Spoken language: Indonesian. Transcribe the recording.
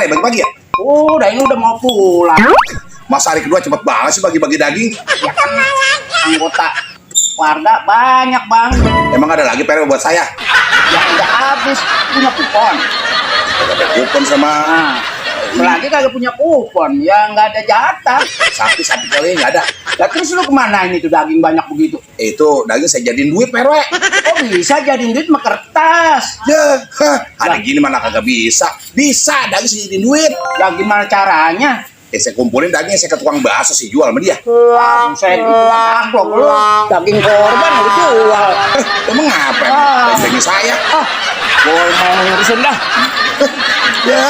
ya bagi-bagi ya? Udah ini udah mau pulang. Masa hari kedua cepet banget sih bagi-bagi daging? Ya kan anggota warga banyak bang. Emang ada lagi PR buat saya? Ya udah habis punya kupon. Ada kupon sama Lagi kagak punya kupon, ya nggak ada jatah. sapi kali nggak ada. Lah terus lu kemana ini tuh daging banyak begitu? Itu daging saya jadiin duit PR. Oh bisa jadiin duit sama kertas. Ya, hari gini mana kagak bisa? Bisa, daging saya jadiin duit. Ya gimana caranya? Saya kumpulin daging, saya ke tukang bakso sih jual sama dia. Saya itu taklok lu daging korban lu jual. Emang apa? Daging saya. Gua mau ngurusin dah. Ya.